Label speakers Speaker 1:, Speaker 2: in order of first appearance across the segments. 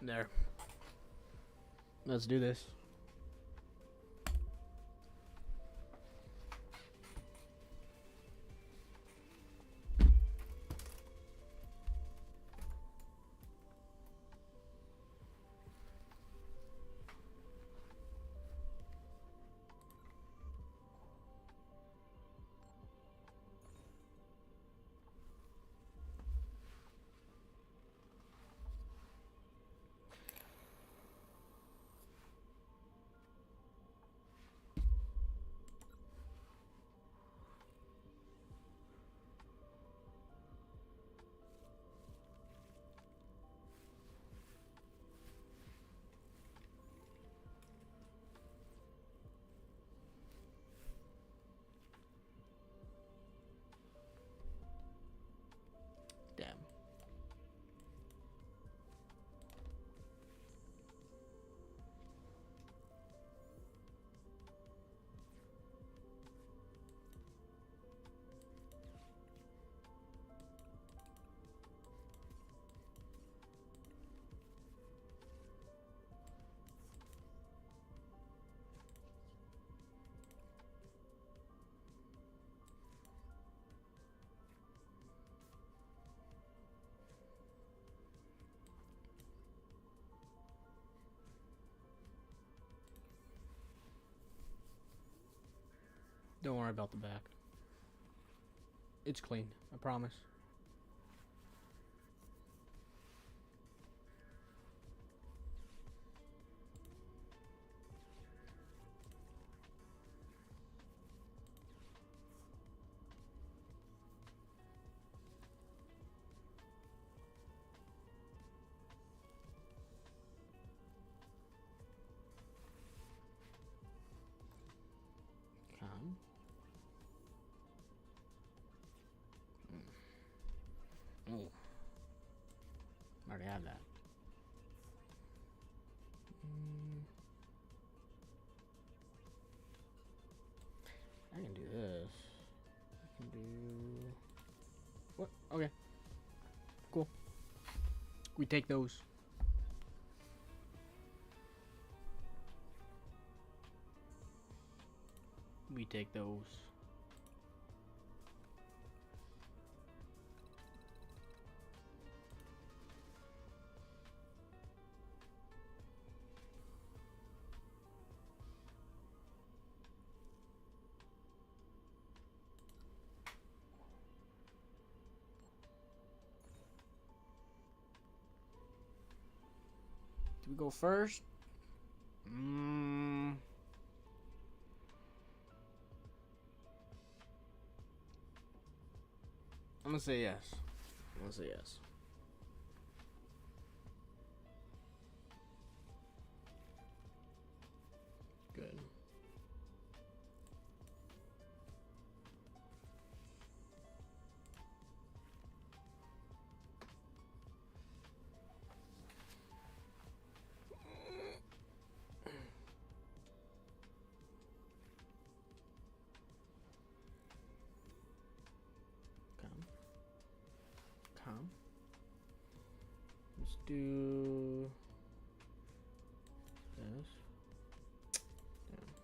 Speaker 1: There. Let's do this. Damn. Don't worry about the back. It's clean, I promise. Calm. Oh. I already have that. I can do this. I can do... What? Okay. Cool. We take those. We take those. Do we go first? I'm gonna say yes. I'm gonna say yes. Good. Calm. Let's do this. Damn.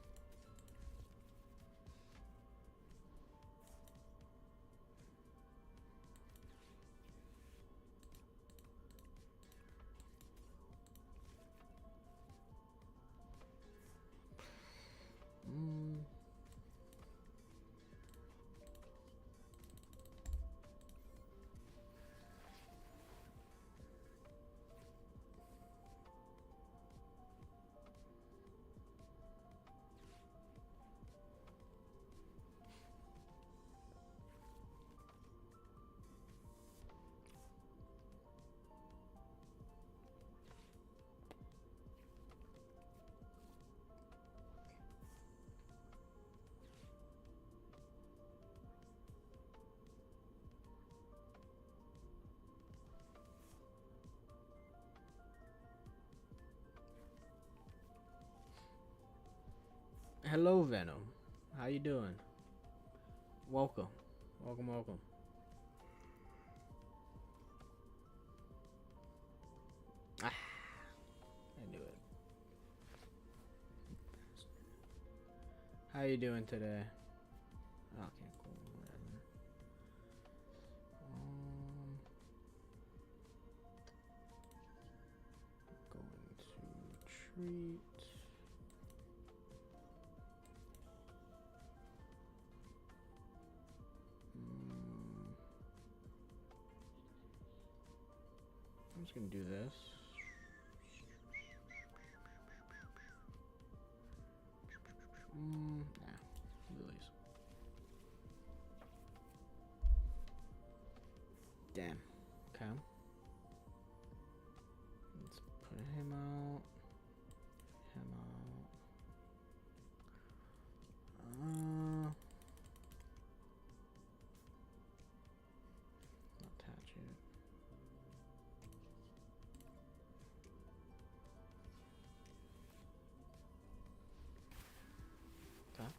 Speaker 1: Hello, Venom. How you doing? Welcome. Welcome, welcome. Ah. How you doing today? Okay, cool. Whatever. Going to treat. I'm just gonna do this. Nah, lilies. Damn. Okay. Let's put him out. Him out. Attach it. Okay.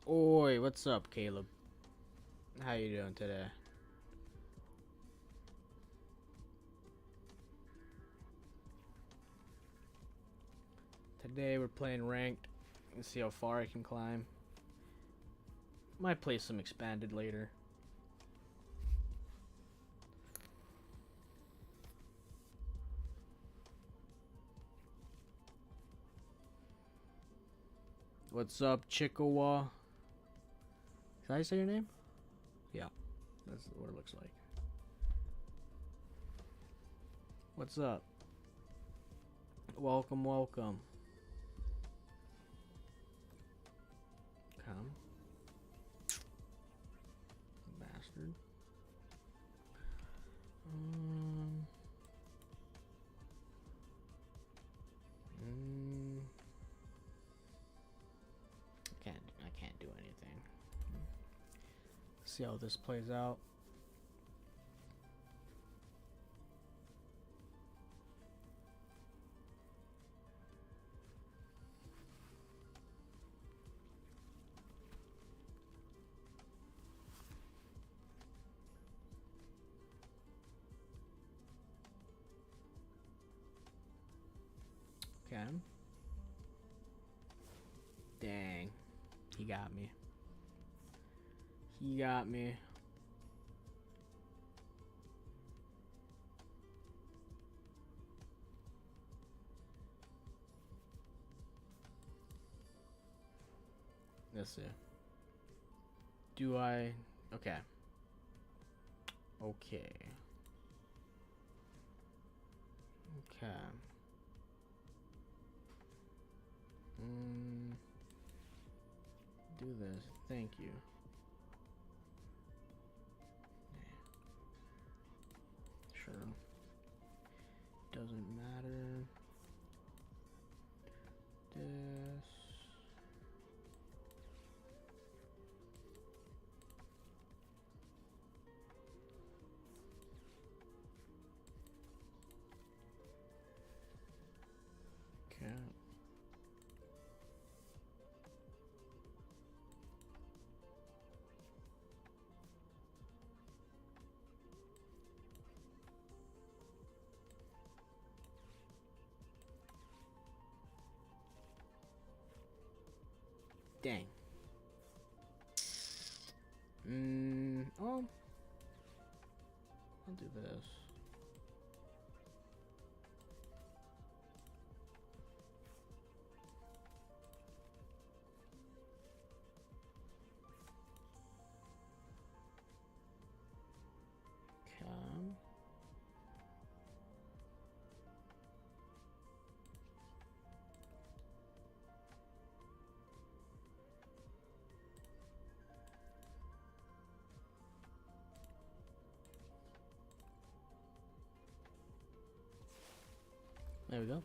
Speaker 1: Oi, what's up, Caleb? How you doing today? Today we're playing ranked. Let's see how far I can climb. Might play some expanded later. What's up, Chickawa? Did I say your name? Yeah, that's what it looks like. What's up? Welcome, welcome. Come. Bastard. I can't do anything. See how this plays out. Okay. Dang. He got me. He got me. Let's see. Do I? Okay. Okay. Okay. Do this. Thank you. Sure. Doesn't matter. This. Okay. Dang. Oh. I'll do this. Come. There we go.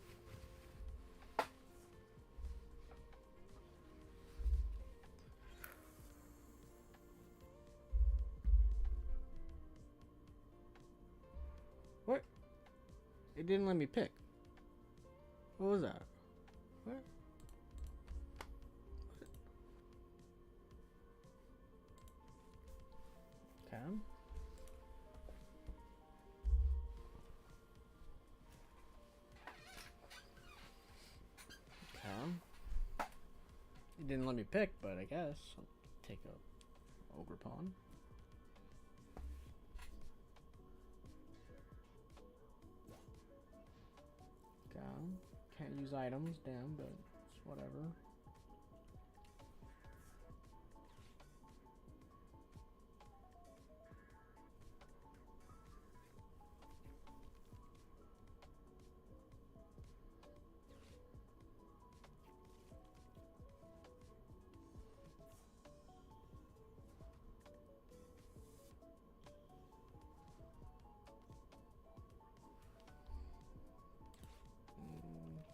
Speaker 1: What? It didn't let me pick. What was that? What? Okay. Okay. didn't let me pick, but I guess I'll take a ogre pawn. Okay. Can't use items, damn, but it's whatever.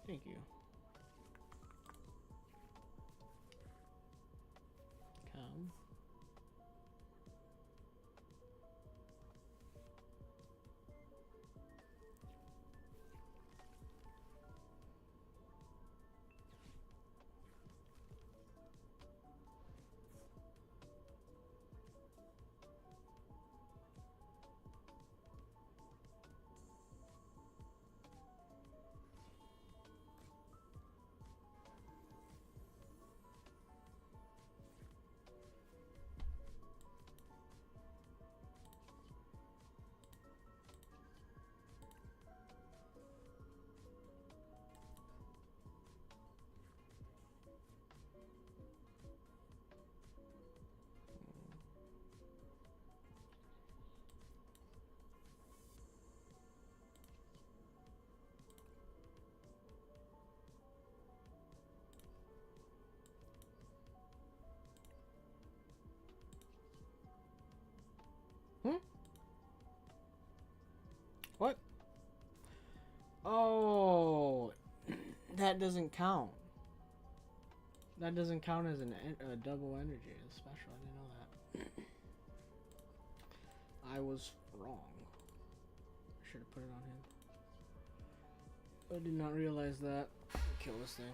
Speaker 1: Thank you. Come. Hmm? What? Oh, that doesn't count. That doesn't count as a double energy. It's special. I didn't know that. I was wrong. I should have put it on him. I did not realize that. Kill this thing.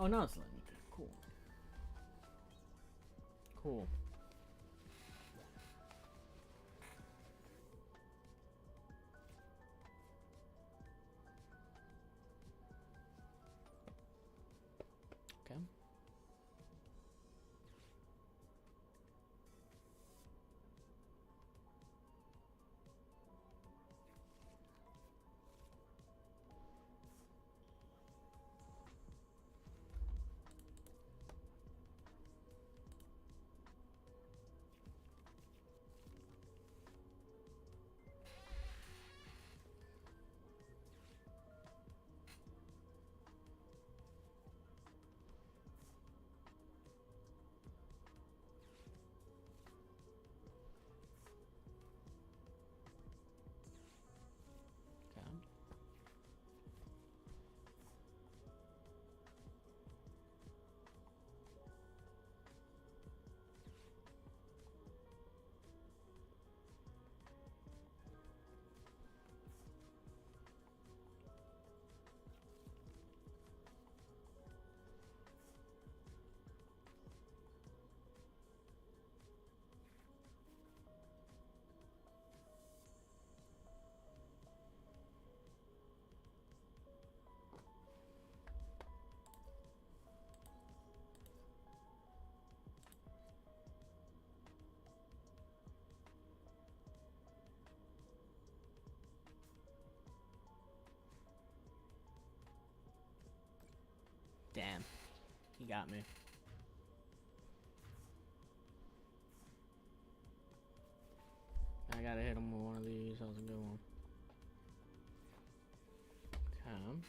Speaker 1: Oh, no, it's letting me pick. Cool. Cool. Okay. Damn. He got me. I gotta hit him with one of these. That was a good one. Come.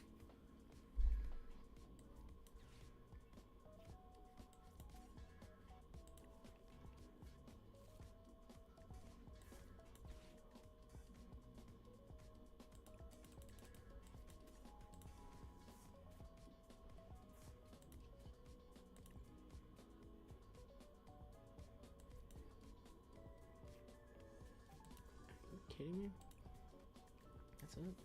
Speaker 1: Kidding me? That's it?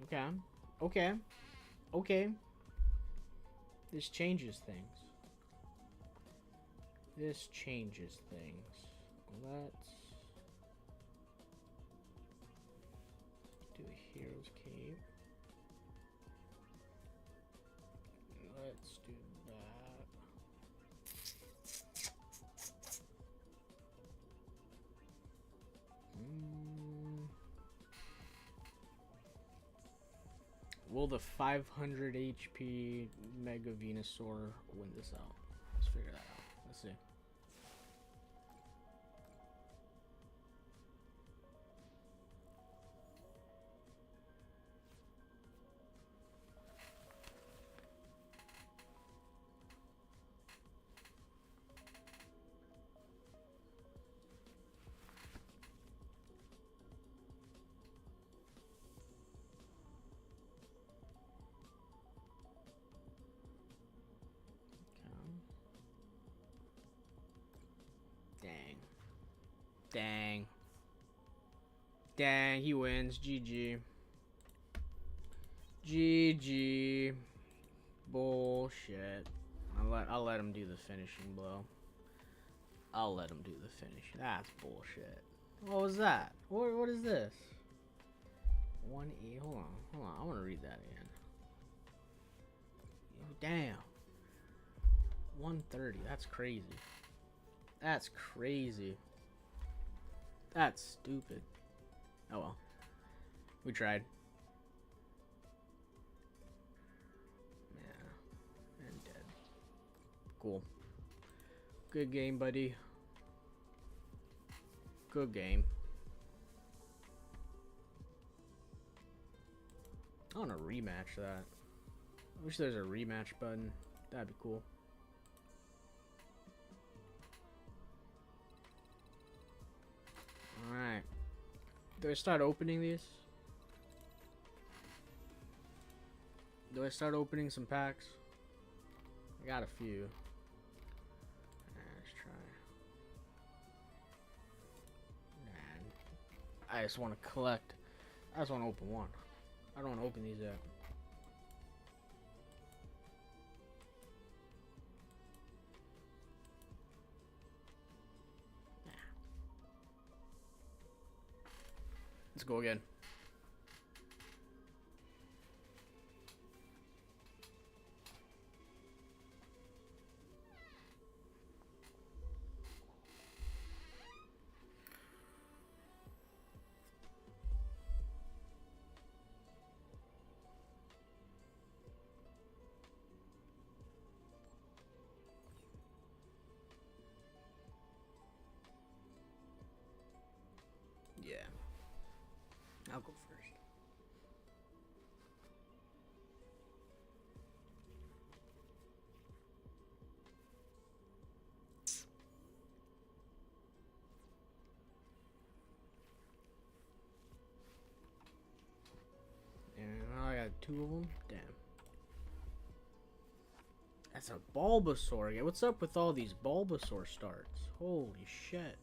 Speaker 1: Okay. Okay. Okay. This changes things. This changes things. Let's Heroes Cape. Let's do that. Will the 500 HP Mega Venusaur win this out? Let's figure that out. Let's see. Dang. Dang. Dang, he wins. GG. GG. Bullshit. I'll let him do the finishing blow. I'll let him do the finish. That's bullshit. What was that? What is this? 1E. Hold on. I want to read that again. Damn. 130. That's crazy. That's crazy. That's stupid. Oh well. We tried. Yeah. And dead. Cool. Good game, buddy. Good game. I want to rematch that. I wish there's a rematch button. That'd be cool. Alright. Do I start opening these? Do I start opening some packs? I got a few. Let's try. Man. I just want to collect. I just want to open one. I don't want to open these yet. Let's go again. Yeah. I'll go first. And I got two of them. Damn. That's a Bulbasaur. Yeah, what's up with all these Bulbasaur starts? Holy shit.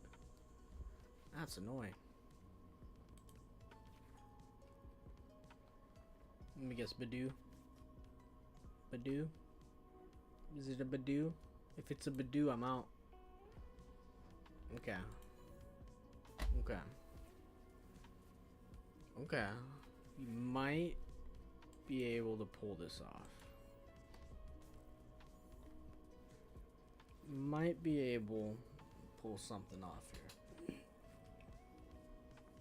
Speaker 1: That's annoying. Let me guess, Badoo. Badoo? Is it a Badoo? If it's a Badoo, I'm out. Okay. Okay. Okay. You might be able to pull this off. Might be able to pull something off here.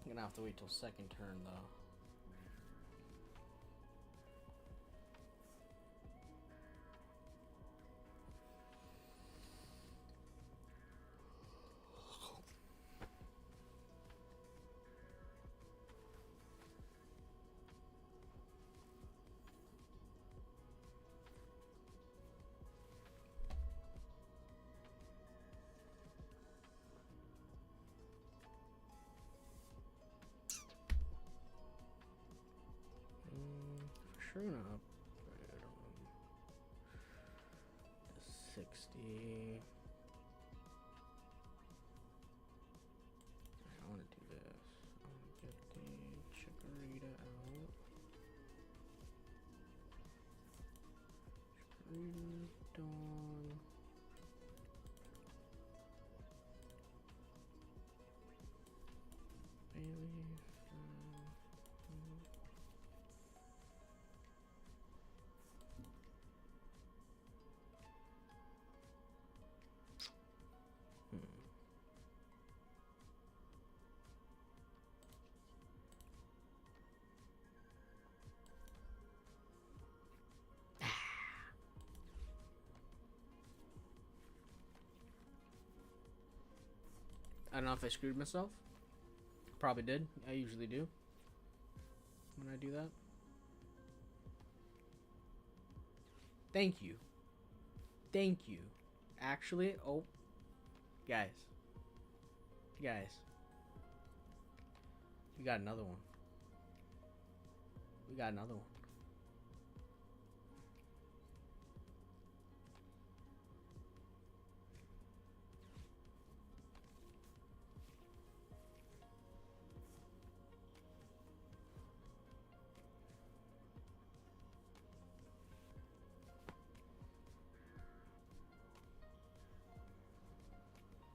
Speaker 1: I'm gonna have to wait till second turn, though. Sure enough. 60. I want to do this. I want to get the Chikorita out. Chikorita's done. Bailey. don't know if I screwed myself. Probably did. I usually do when I do that. Thank you. Thank you. Actually, oh, guys. Guys. We got another one. We got another one.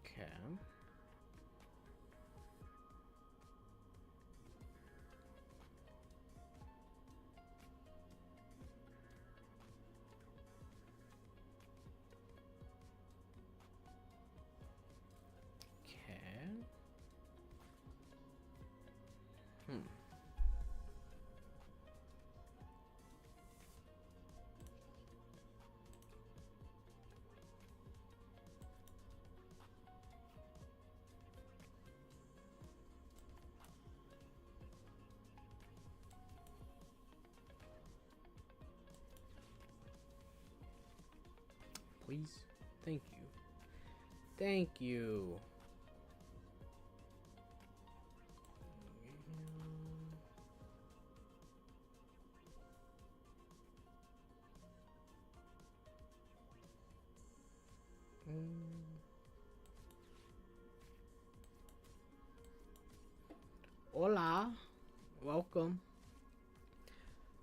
Speaker 1: Okay. Okay. Please. Thank you. Thank you. Hola. Welcome.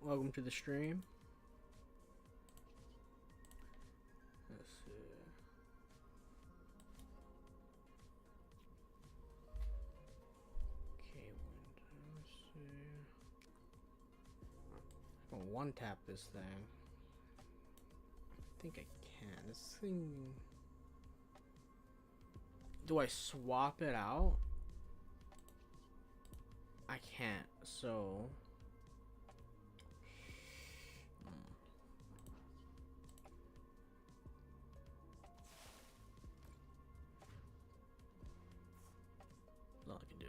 Speaker 1: Welcome to the stream. Let's see. Okay, let's see. I can one tap this thing. I think I can. This thing. Do I swap it out? I can't, so. That's all I can do.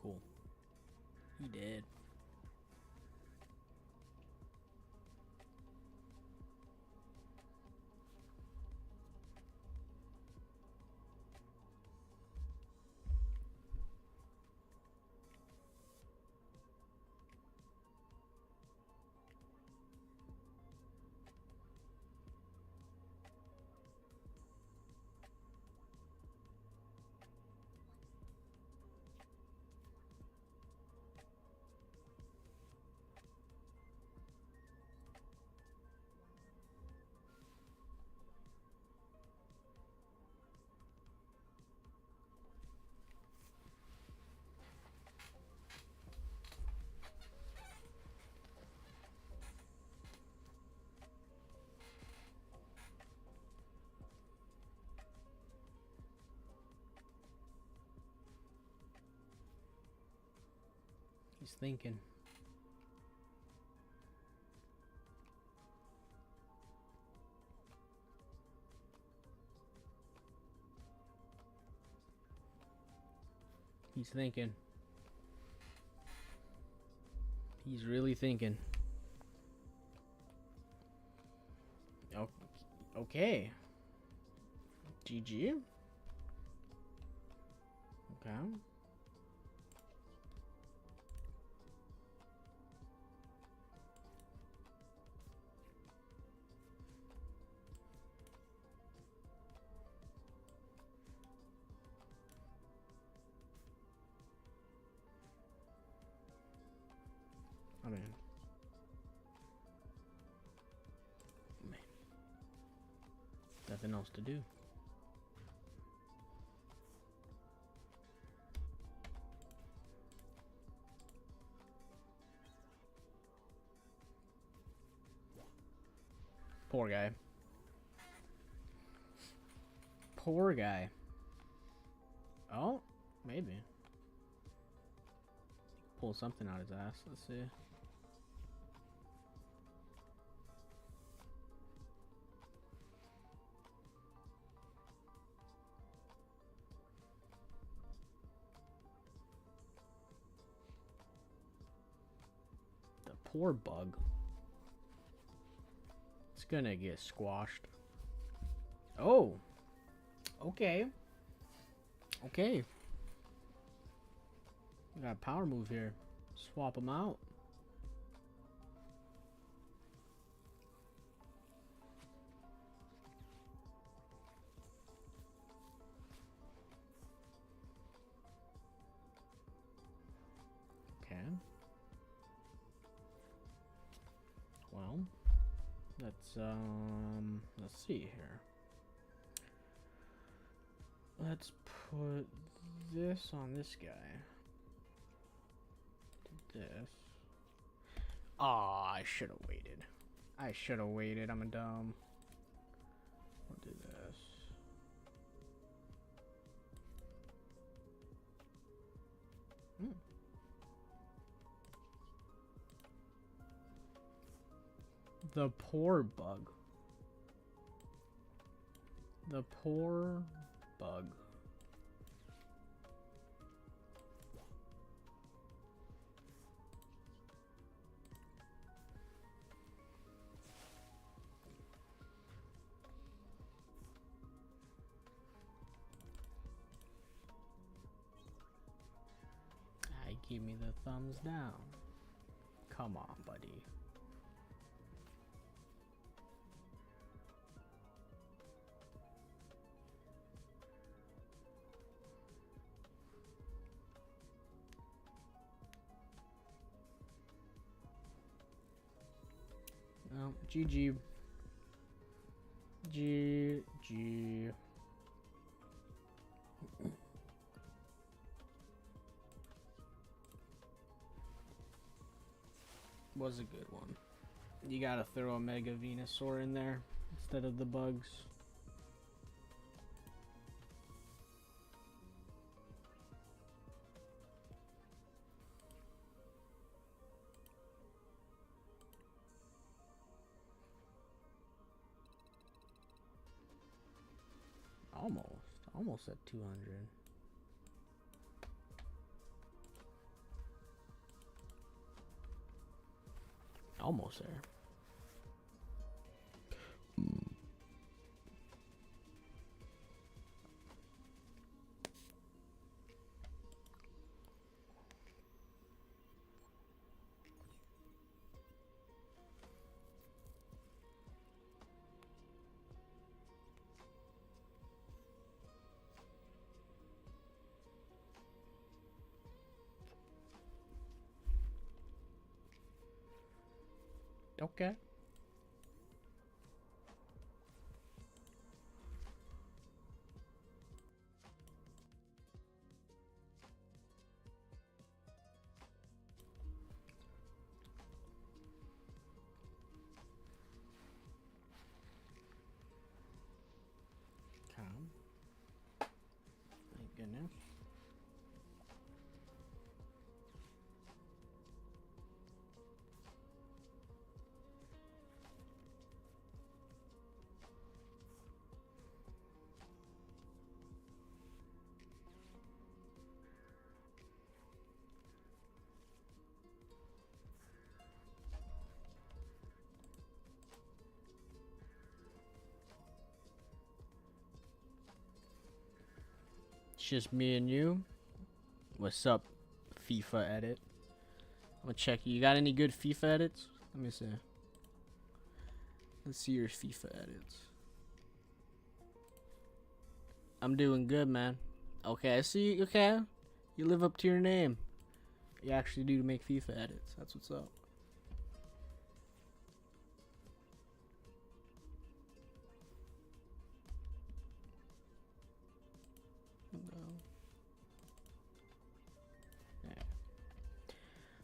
Speaker 1: Cool. He did. He's thinking. He's thinking. He's really thinking. Okay. GG. Okay. I mean, nothing else to do. Poor guy. Poor guy. Oh, maybe. Pull something out his ass. Let's see. The poor bug. It's gonna get squashed. Oh. Okay. Okay. We got a power move here. Swap them out. Okay. Well, let's see here. Let's put this on this guy. Do this. Aw, I should have waited. I should have waited. I'm a dumb. We'll do this. The poor bug. The poor bug. Give me the thumbs down. Come on, buddy. No, GG. GG. Was a good one. You gotta throw a Mega Venusaur in there instead of the bugs. Almost at 200. Almost there. Okay. Calm. Thank goodness. It's just me and you. What's up, FIFA edit? I'm gonna check you. You got any good FIFA edits? Let me see. Let's see your FIFA edits. I'm doing good, man. Okay, I see. Okay, you live up to your name. You actually do make FIFA edits. That's what's up.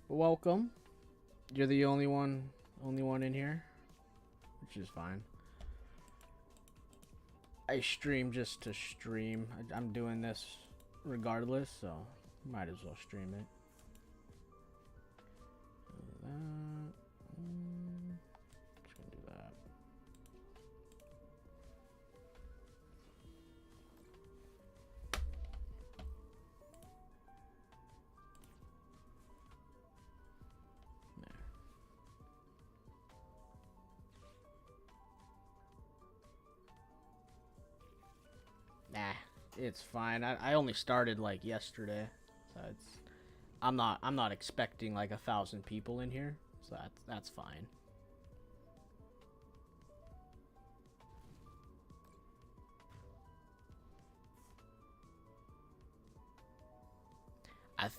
Speaker 1: Welcome. You're the only one in here, which is fine. I stream just to stream. I'm doing this regardless, so might as well stream it. Just gonna do that. Nah, it's fine. I only started like yesterday, so I'm not expecting like 1,000 people in here, so that's fine.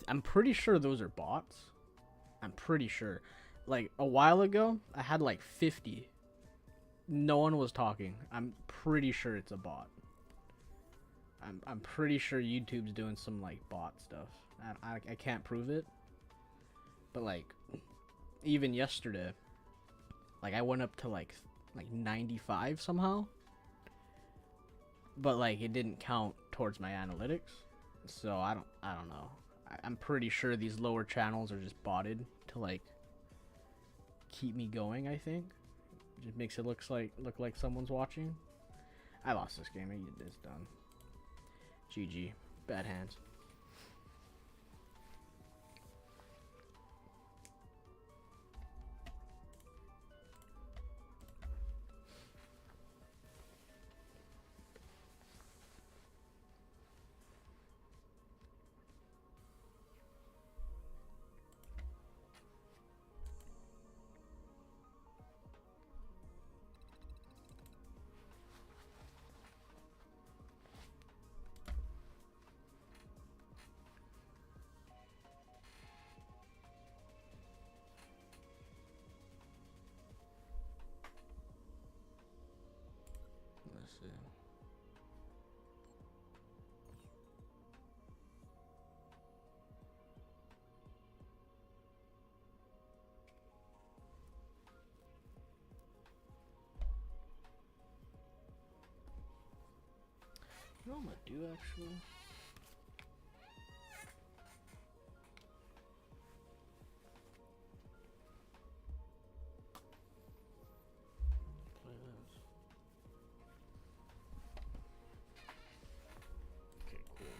Speaker 1: I'm pretty sure those are bots. I'm pretty sure. Like a while ago, I had like 50. No one was talking. I'm pretty sure it's a bot. I'm pretty sure YouTube's doing some like bot stuff. I can't prove it, but like even yesterday, like I went up to like 95 somehow, but like it didn't count towards my analytics, so I don't know. I'm pretty sure these lower channels are just botted to like keep me going. I think it just makes it look like someone's watching. I lost this game. I get this done. GG. Bad hands. Let's see. You know what I'm gonna do actually? Play this. Okay, cool.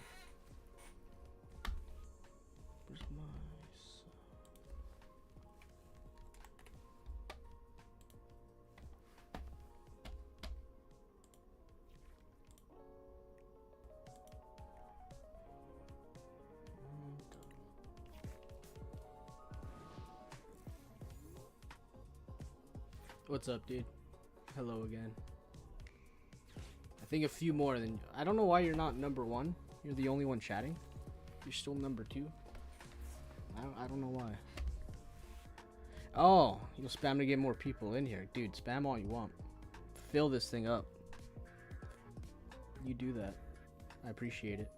Speaker 1: Where's my What's up, dude? Hello again. I think a few more than... I don't know why you're not number 1. You're the only one chatting. You're still number 2. I don't know why. Oh, you'll spam to get more people in here. Dude, spam all you want. Fill this thing up. You do that. I appreciate it.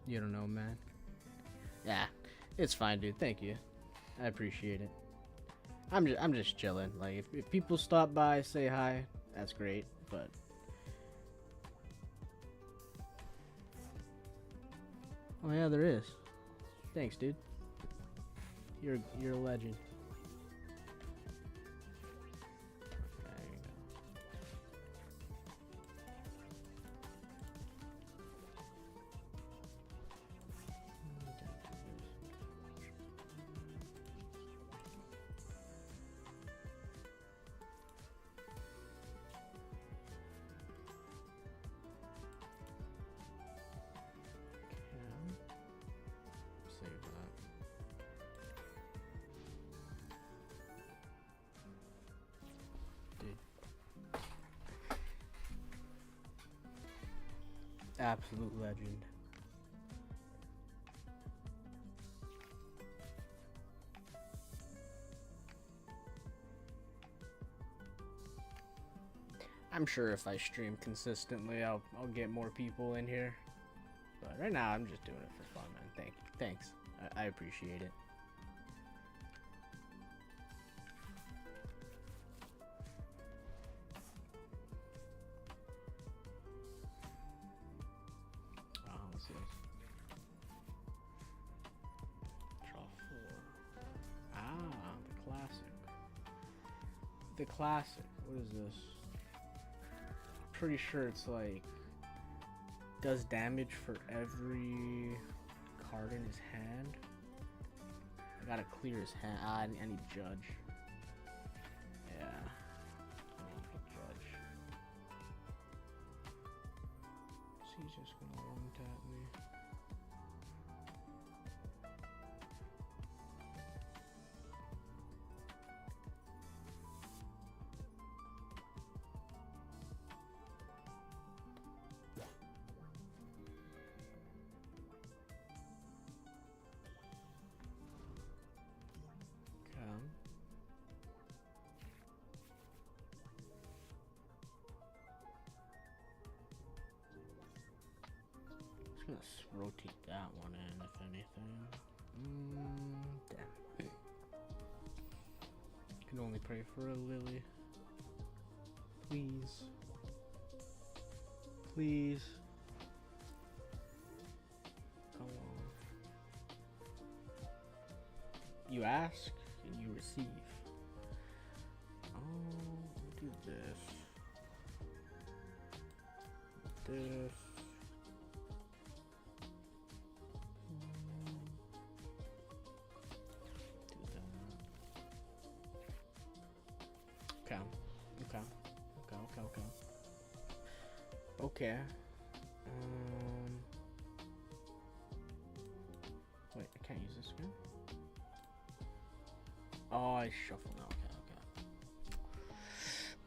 Speaker 1: You don't know, man. Yeah, it's fine, dude. Thank you. I appreciate it. I'm just chilling. Like if people stop by, say hi, that's great. But oh yeah, there is. Thanks, dude. You're a legend. There you go. Save that. Dude. Absolute legend. I'm sure if I stream consistently, I'll get more people in here. But right now, I'm just doing it for fun, man. Thanks. I appreciate it. What's this? Draw 4. Ah, the classic. The classic. What is this? I'm pretty sure it's like does damage for every card in his hand. I gotta clear his hand. I need judge. Yeah. I need to judge. So he's just gonna one tap me. Let's rotate that one in, if anything. Damn. Can only pray for a lily. Please. Please. Come on. You ask and you receive. Oh, we'll do this. This. Okay. Wait, I can't use this again. Oh, I shuffle now.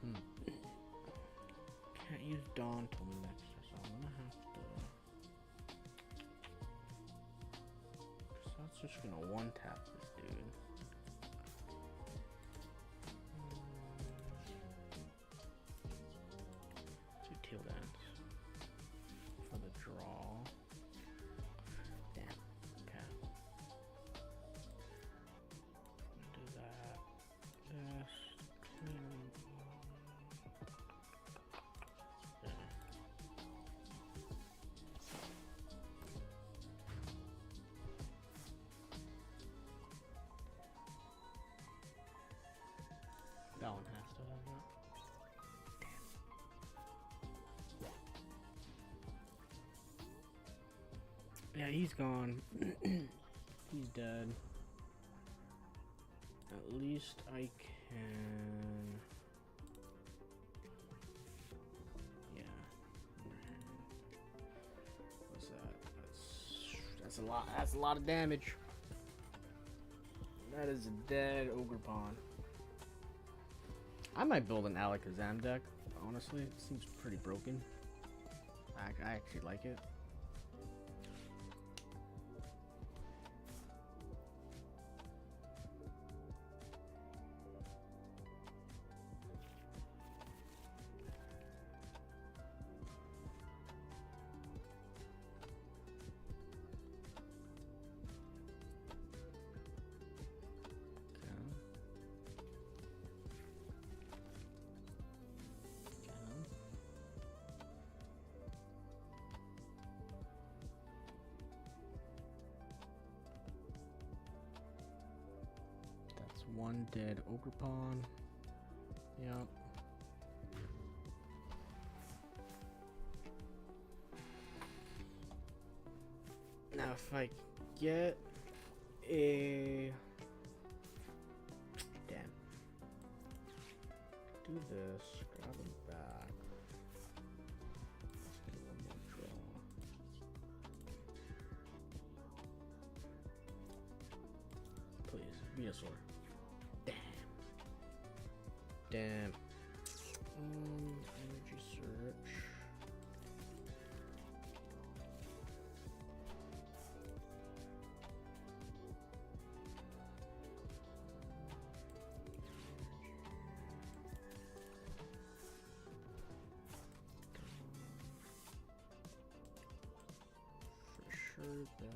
Speaker 1: Okay. Can't use Dawn till next, so I'm gonna have to. So that's just gonna one tap this dude. Teal Dance for the draw. Damn. Okay. Do that. This. Yeah. That one has to have that. Yeah, he's gone. He's dead. At least I can. Yeah. What's that? That's a lot. That's a lot of damage. That is a dead Ogerpon. I might build an Alakazam deck. Honestly, it seems pretty broken. I actually like it. One dead Ogerpon. Yep. Now if I get a... Damn. Do this. Grab him back. Let's do one more draw. Please, Venusaur. Damn. Energy search. sure that.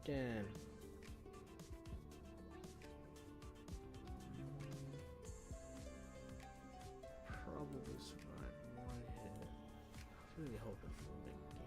Speaker 1: Damn. Probably survive one hit. I was really hoping for a big game.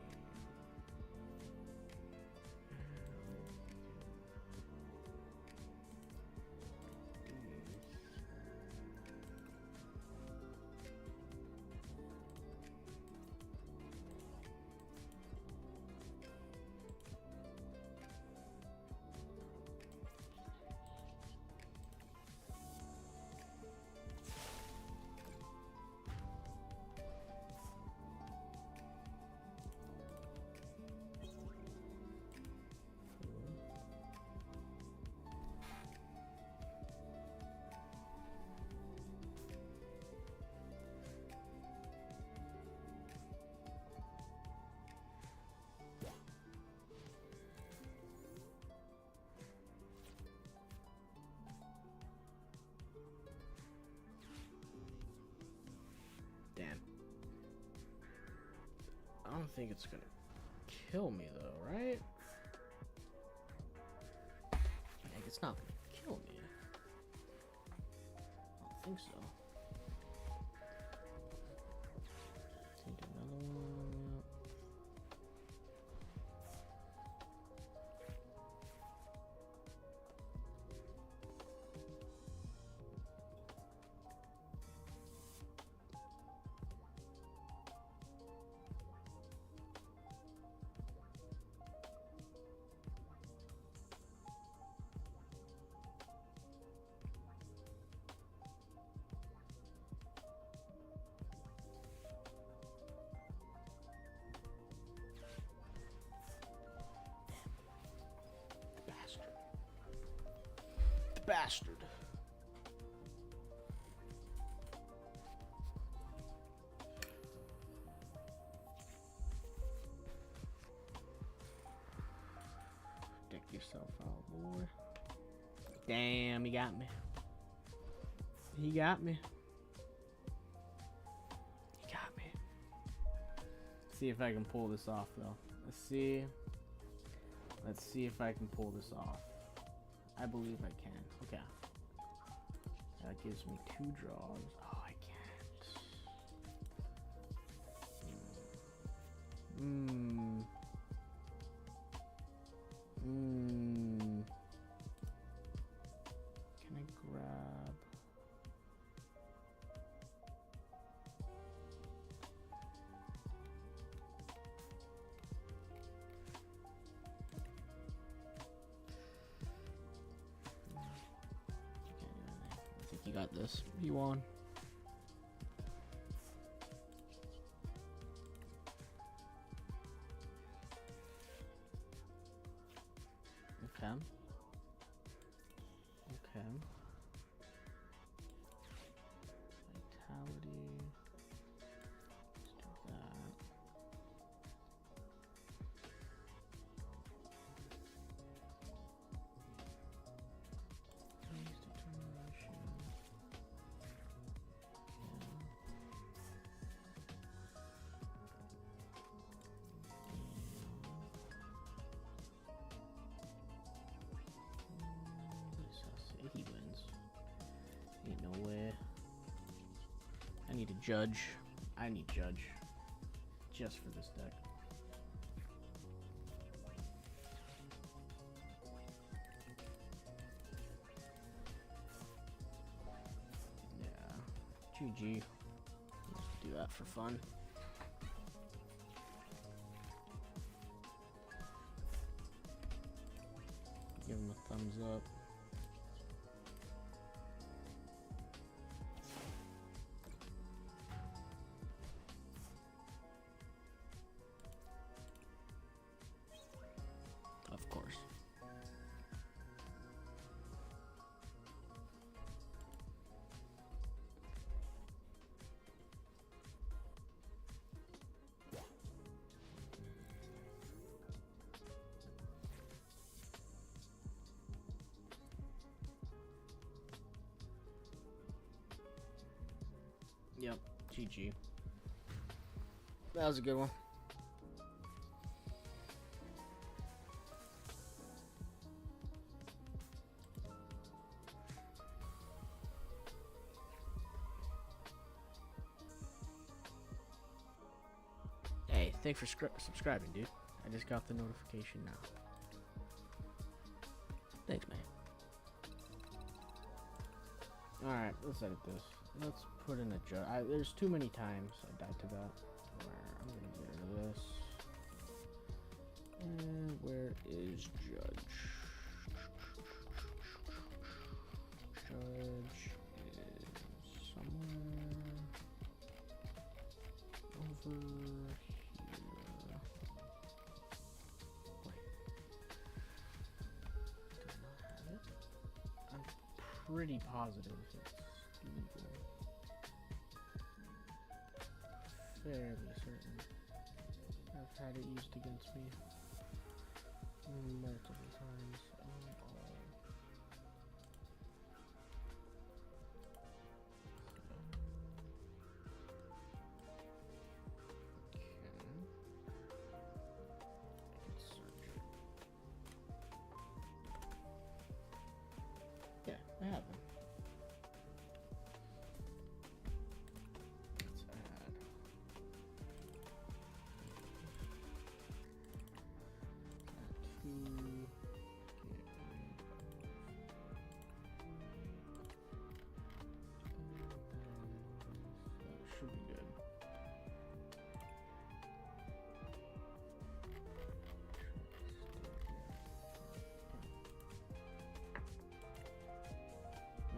Speaker 1: Damn. I don't think it's gonna kill me though, right? Like, it's not gonna kill me. I don't think so. Take another one. Bastard. Deck yourself out, boy. Damn, he got me. He got me. He got me. See if I can pull this off, though. Let's see. Let's see if I can pull this off. I believe I can. Okay. That gives me 2 draws. Oh, I can't. Can I grab? You got this. You won. Okay. Okay. Vitality. Let's do that. Phase determination. He wins. Ain't no way. I need a judge. I need judge. Just for this deck. Yeah. GG. Let's do that for fun. Give him a thumbs up. Of course. Yep, GG. That was a good one. Hey, thanks for subscribing, dude. I just got the notification now. Thanks, man. Alright, let's edit this. Let's put in a judge. There's too many times I died to that. I'm gonna get rid of this. And where is Judge? Judge is somewhere over here. Wait. Does not have it? I'm pretty positive it's legal. Fairly certain. I've had it used against me multiple times. Yeah, I have them. Let's add. That to get rid of. That should be good.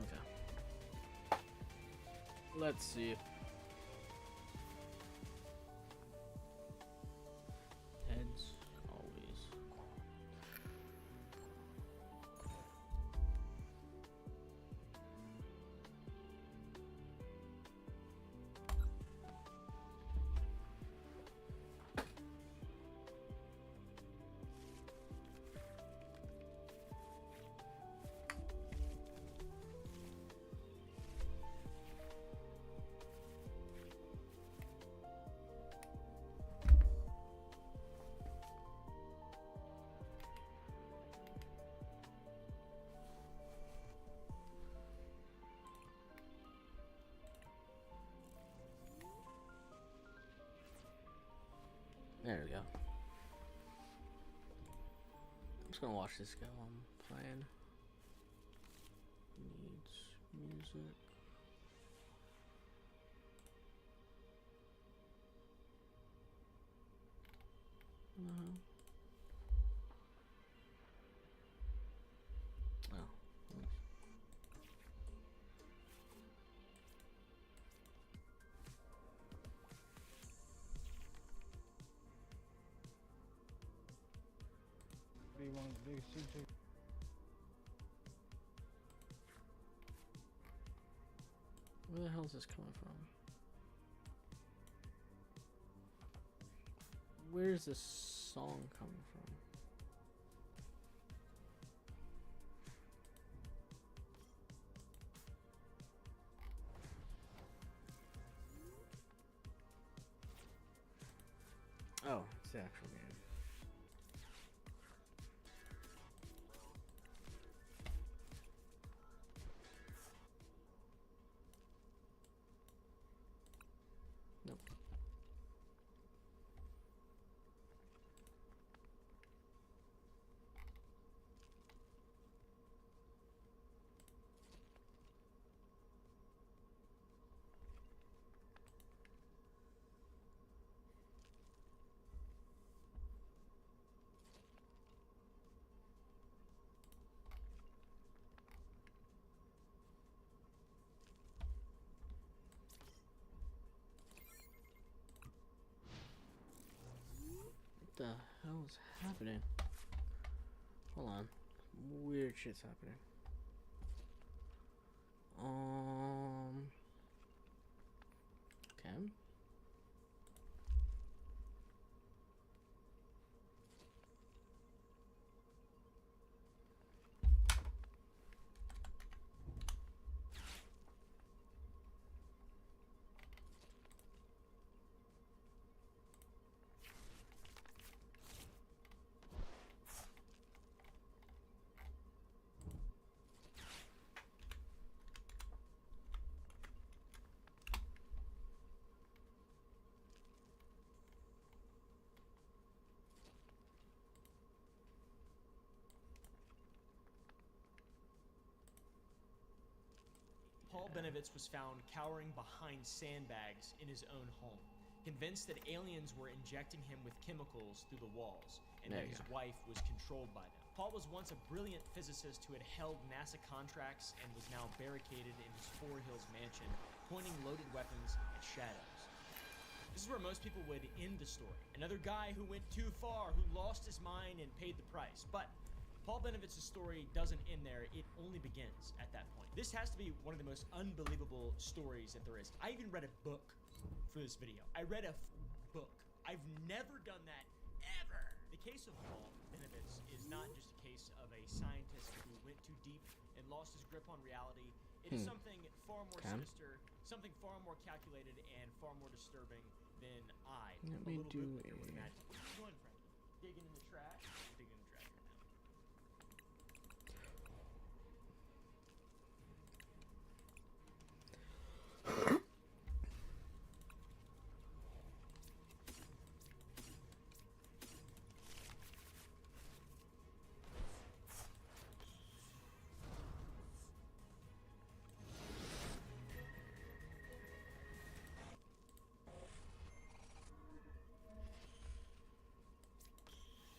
Speaker 1: Okay. Let's see. Heads, always. There we go. I'm just gonna watch this go on playing. Needs music. Oh, nice.
Speaker 2: What do you want to do, CJ?
Speaker 1: Where the hell is this coming from? Where is this song coming from? Oh, it's the actual game. Nope. What the hell is happening? Hold on. Weird shit's happening. Okay.
Speaker 3: Paul Benovitz was found cowering behind sandbags in his own home, convinced that aliens were injecting him with chemicals through the walls, and
Speaker 1: There
Speaker 3: that
Speaker 1: you
Speaker 3: his
Speaker 1: go.
Speaker 3: wife was controlled by them. Paul was once a brilliant physicist who had held NASA contracts and was now barricaded in his Four Hills mansion, pointing loaded weapons at shadows. This is where most people would end the story. Another guy who went too far, who lost his mind and paid the price. But Paul Benovitz's story doesn't end there. It only begins at that point. This has to be one of the most unbelievable stories that there is. I even read a book for this video. I read a book. I've never done that, ever. The case of Paul Benovitz is not just a case of a scientist who went too deep and lost his grip on reality. It is something far more sinister, something far more calculated, and far more disturbing than I,
Speaker 1: Let
Speaker 3: a
Speaker 1: me
Speaker 3: little
Speaker 1: do
Speaker 3: bootlegger, would
Speaker 1: a-
Speaker 3: imagine. What are you doing, Frankie? Digging in the trash? Digging in the trash right now.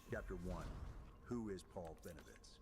Speaker 4: Chapter 1. Who is Paul Benovitz?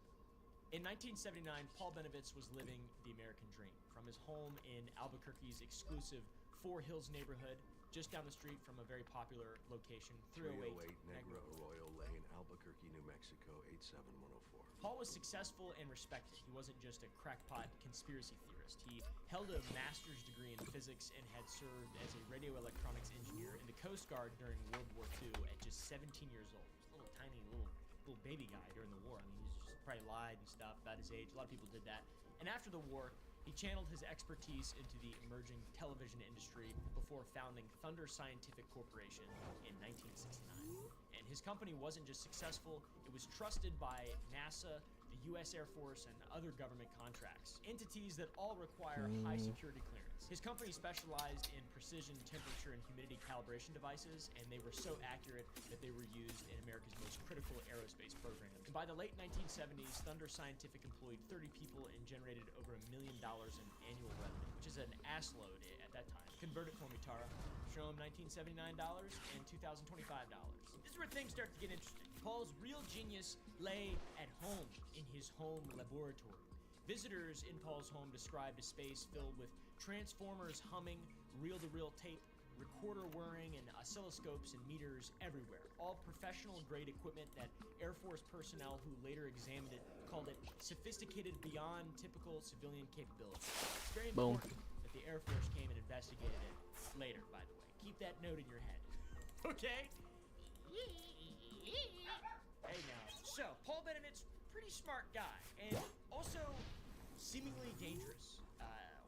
Speaker 3: In 1979, Paul Benovitz was living the American dream from his home in Albuquerque's exclusive Four Hills neighborhood, just down the street from a very popular location, 308
Speaker 5: Negra Arroyo Lane, Albuquerque, New Mexico, 87104.
Speaker 3: Paul was successful and respected. He wasn't just a crackpot conspiracy theorist. He held a master's degree in physics and had served as a radio electronics engineer in the Coast Guard during World War II at just 17 years old. He was a little tiny, little baby guy during the war. I mean, he was just probably lied and stuff about his age. A lot of people did that. And after the war, he channeled his expertise into the emerging television industry before founding Thunder Scientific Corporation in 1969. And his company wasn't just successful, it was trusted by NASA, the U.S. Air Force, and other government contracts, entities that all require high security clearance. His company specialized in precision temperature and humidity calibration devices, and they were so accurate that they were used in America's most critical aerospace program. And by the late 1970s, Thunder Scientific employed 30 people and generated over $1 million in annual revenue, which is an ass load at that time. Convert it for me, Tara. Show him $1979 and $2,025. This is where things start to get interesting. Paul's real genius lay at home in his home laboratory. Visitors in Paul's home described a space filled with transformers humming, reel-to-reel tape, recorder whirring, and oscilloscopes and meters everywhere. All professional-grade equipment that Air Force personnel who later examined it called it sophisticated beyond typical civilian capability. It's very important that the Air Force came and investigated it later, by the way. Keep that note in your head. Okay? Hey now. So, Paul Benovitz, pretty smart guy, and also seemingly dangerous.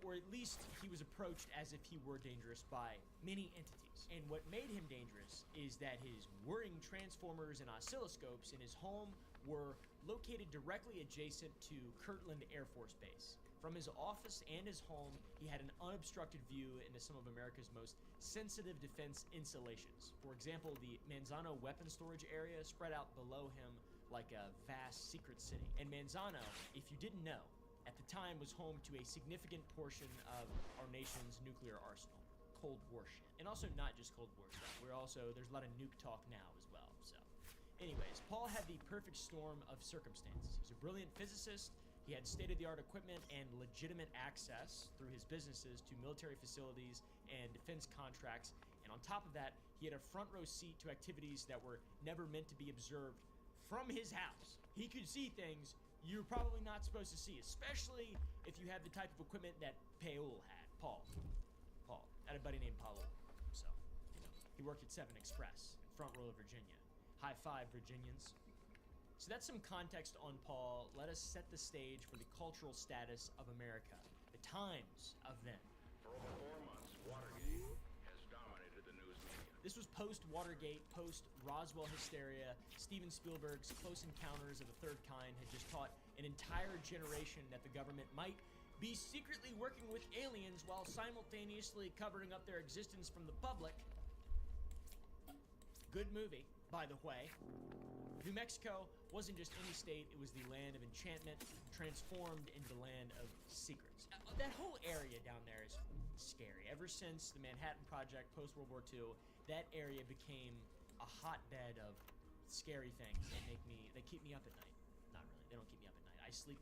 Speaker 3: Or at least he was approached as if he were dangerous by many entities. And what made him dangerous is that his whirring transformers and oscilloscopes in his home were located directly adjacent to Kirtland Air Force Base. From his office and his home, he had an unobstructed view into some of America's most sensitive defense installations. For example, the Manzano weapon storage area spread out below him like a vast secret city. And Manzano, if you didn't know, at the time was home to a significant portion of our nation's nuclear arsenal. Cold War shit. And also not just Cold War stuff. There's a lot of nuke talk now as well. So, anyways, Paul had the perfect storm of circumstances. He's a brilliant physicist. He had state-of-the-art equipment and legitimate access through his businesses to military facilities and defense contracts. And on top of that, he had a front row seat to activities that were never meant to be observed from his house. He could see things you're probably not supposed to see, especially if you have the type of equipment that Paul had. Paul. I had a buddy named Paul. So, he worked at 7 Express in Front Royal, Virginia. High five, Virginians. So that's some context on Paul. Let us set the stage for the cultural status of America, the times of then.
Speaker 6: For over 4 months, Watergate has dominated the news media.
Speaker 3: This was post-Watergate, post-Roswell hysteria. Steven Spielberg's Close Encounters of the Third Kind had just taught an entire generation that the government might be secretly working with aliens while simultaneously covering up their existence from the public. Good movie. by the way. New Mexico wasn't just any state, it was the land of enchantment, transformed into the land of secrets. That whole area down there is scary. Ever since the Manhattan Project, post-World War II, that area became a hotbed of scary things that keep me up at night. Not really, they don't keep me up at night. I sleep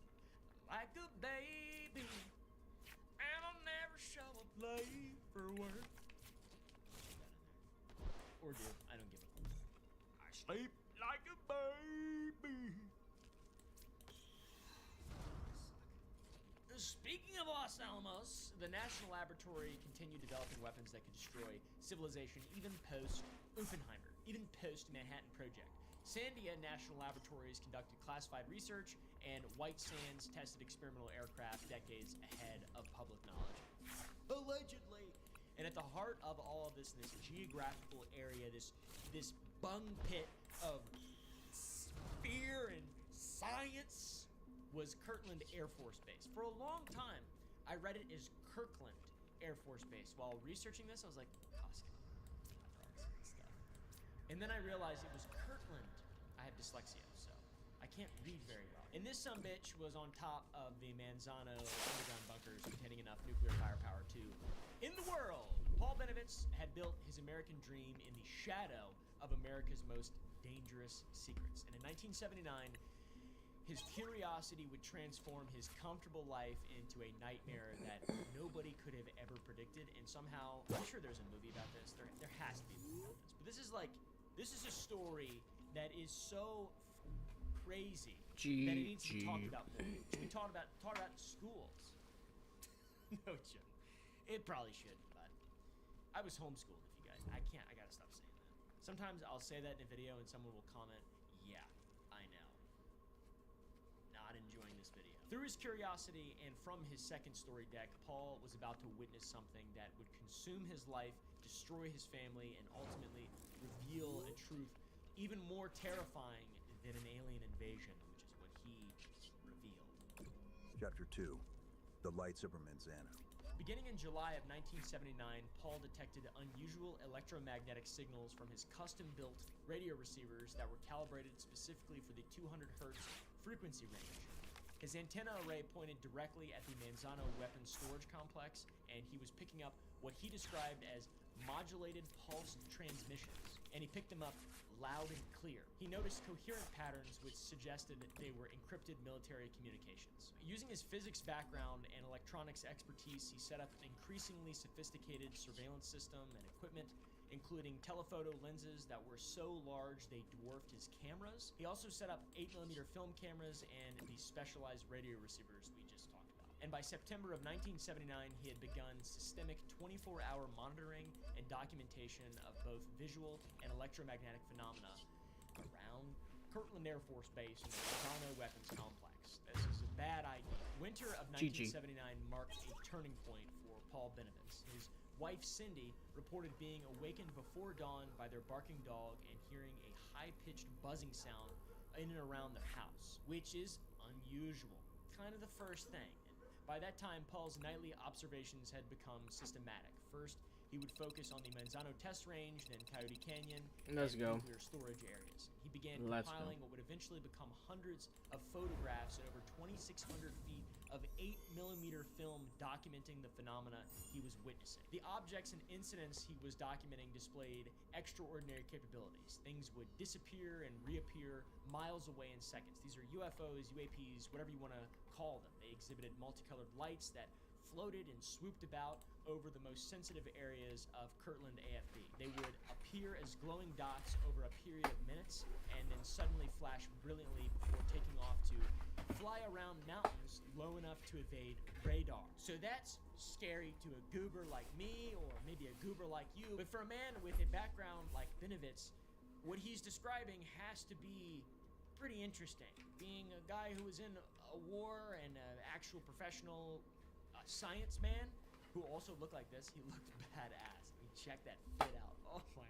Speaker 3: like a baby, and I'll never show up late for work. Or do, I don't give a fuck. I sleep like a baby. Speaking of Los Alamos, the National Laboratory continued developing weapons that could destroy civilization even post-Oppenheimer, even post-Manhattan Project. Sandia National Laboratories conducted classified research, and White Sands tested experimental aircraft decades ahead of public knowledge. Allegedly. And at the heart of all of this geographical area, this bung pit of fear and science, was Kirtland Air Force Base. For a long time, I read it as Kirkland Air Force Base. While researching this, I was like, Costco. Stuff. And then I realized it was Kirtland. I have dyslexia, so I can't read very well. And this sumbitch was on top of the Manzano underground bunkers containing enough nuclear firepower to in the world. Paul Benovitz had built his American dream in the shadow of America's most dangerous secrets. And in 1979, his curiosity would transform his comfortable life into a nightmare that nobody could have ever predicted. And somehow, I'm sure there's a movie about this. There has to be a movie about this. But this is a story that is so crazy that it needs to be talked about more. It should be taught about in schools. No joke. It probably should, but I was homeschooled. If you guys, I gotta stop saying that. Sometimes I'll say that in a video and someone will comment, "Yeah, I know. Not enjoying this video." Through his curiosity and from his second story deck, Paul was about to witness something that would consume his life, destroy his family, and ultimately reveal a truth even more terrifying than an alien invasion, which is what he revealed.
Speaker 4: Chapter 2. The Lights over Manzano.
Speaker 3: Beginning in July of 1979, Paul detected unusual electromagnetic signals from his custom-built radio receivers that were calibrated specifically for the 200 hertz frequency range. His antenna array pointed directly at the Manzano weapons storage complex, and he was picking up what he described as modulated pulse transmissions, and he picked them up loud and clear. He noticed coherent patterns which suggested that they were encrypted military communications. Using his physics background and electronics expertise, he set up an increasingly sophisticated surveillance system and equipment, including telephoto lenses that were so large they dwarfed his cameras. He also set up 8mm film cameras and the specialized radio receivers we just talked about. And by September of 1979, he had begun systemic 24-hour monitoring and documentation of both visual and electromagnetic phenomena around Kirtland Air Force Base and the Manzano Weapons Complex. This is a bad idea. Winter of 1979 marked a turning point for Paul Benovitz. His wife, Cindy, reported being awakened before dawn by their barking dog and hearing a high-pitched buzzing sound in and around their house, which is unusual. Kind of the first thing. By that time, Paul's nightly observations had become systematic. First, he would focus on the Manzano test range, then Coyote Canyon, and nuclear storage areas. He began compiling what would eventually become hundreds of photographs and over 2,600 feet of 8mm film documenting the phenomena he was witnessing. The objects and incidents he was documenting displayed extraordinary capabilities. Things would disappear and reappear miles away in seconds. These are UFOs, UAPs, whatever you want to call them. They exhibited multicolored lights that floated and swooped about over the most sensitive areas of Kirtland AFB. They would appear as glowing dots over a period of minutes and then suddenly flash brilliantly before taking off to fly around mountains low enough to evade radar. So that's scary to a goober like me or maybe a goober like you. But for a man with a background like Benovitz, what he's describing has to be pretty interesting. Being a guy who was in a war and an actual professional science man who also looked like this, he looked badass. I mean, check that fit out. Oh my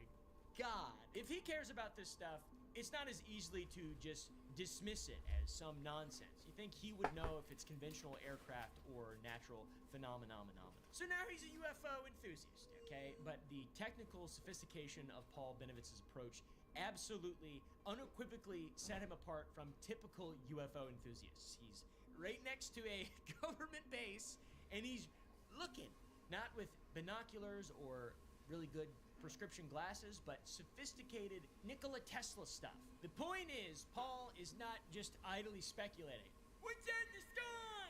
Speaker 3: God. If he cares about this stuff, it's not as easily to just dismiss it as some nonsense. You think he would know if it's conventional aircraft or natural phenomenon. So now he's a UFO enthusiast, okay? But the technical sophistication of Paul Benovitz's approach absolutely, unequivocally set him apart from typical UFO enthusiasts. He's right next to a government base, and he's looking, not with binoculars or really good prescription glasses, but sophisticated Nikola Tesla stuff. The point is, Paul is not just idly speculating. What's that in the sky?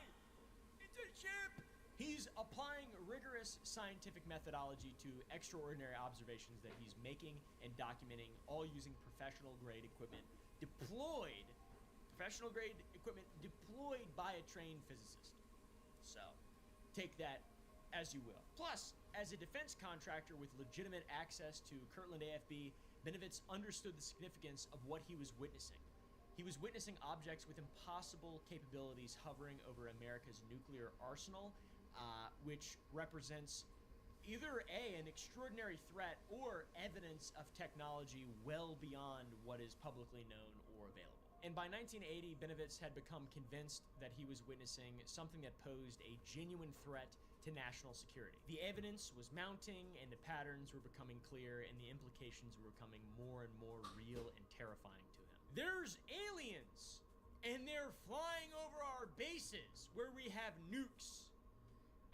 Speaker 3: It's a ship! He's applying rigorous scientific methodology to extraordinary observations that he's making and documenting, all using professional-grade equipment deployed by a trained physicist. So, take that as you will. Plus, as a defense contractor with legitimate access to Kirtland AFB, Benovitz understood the significance of what he was witnessing. He was witnessing objects with impossible capabilities hovering over America's nuclear arsenal, which represents either an extraordinary threat or evidence of technology well beyond what is publicly known or available. And by 1980, Benovitz had become convinced that he was witnessing something that posed a genuine threat to national security. The evidence was mounting, and the patterns were becoming clear, and the implications were becoming more and more real and terrifying to him. There's aliens, and they're flying over our bases where we have nukes.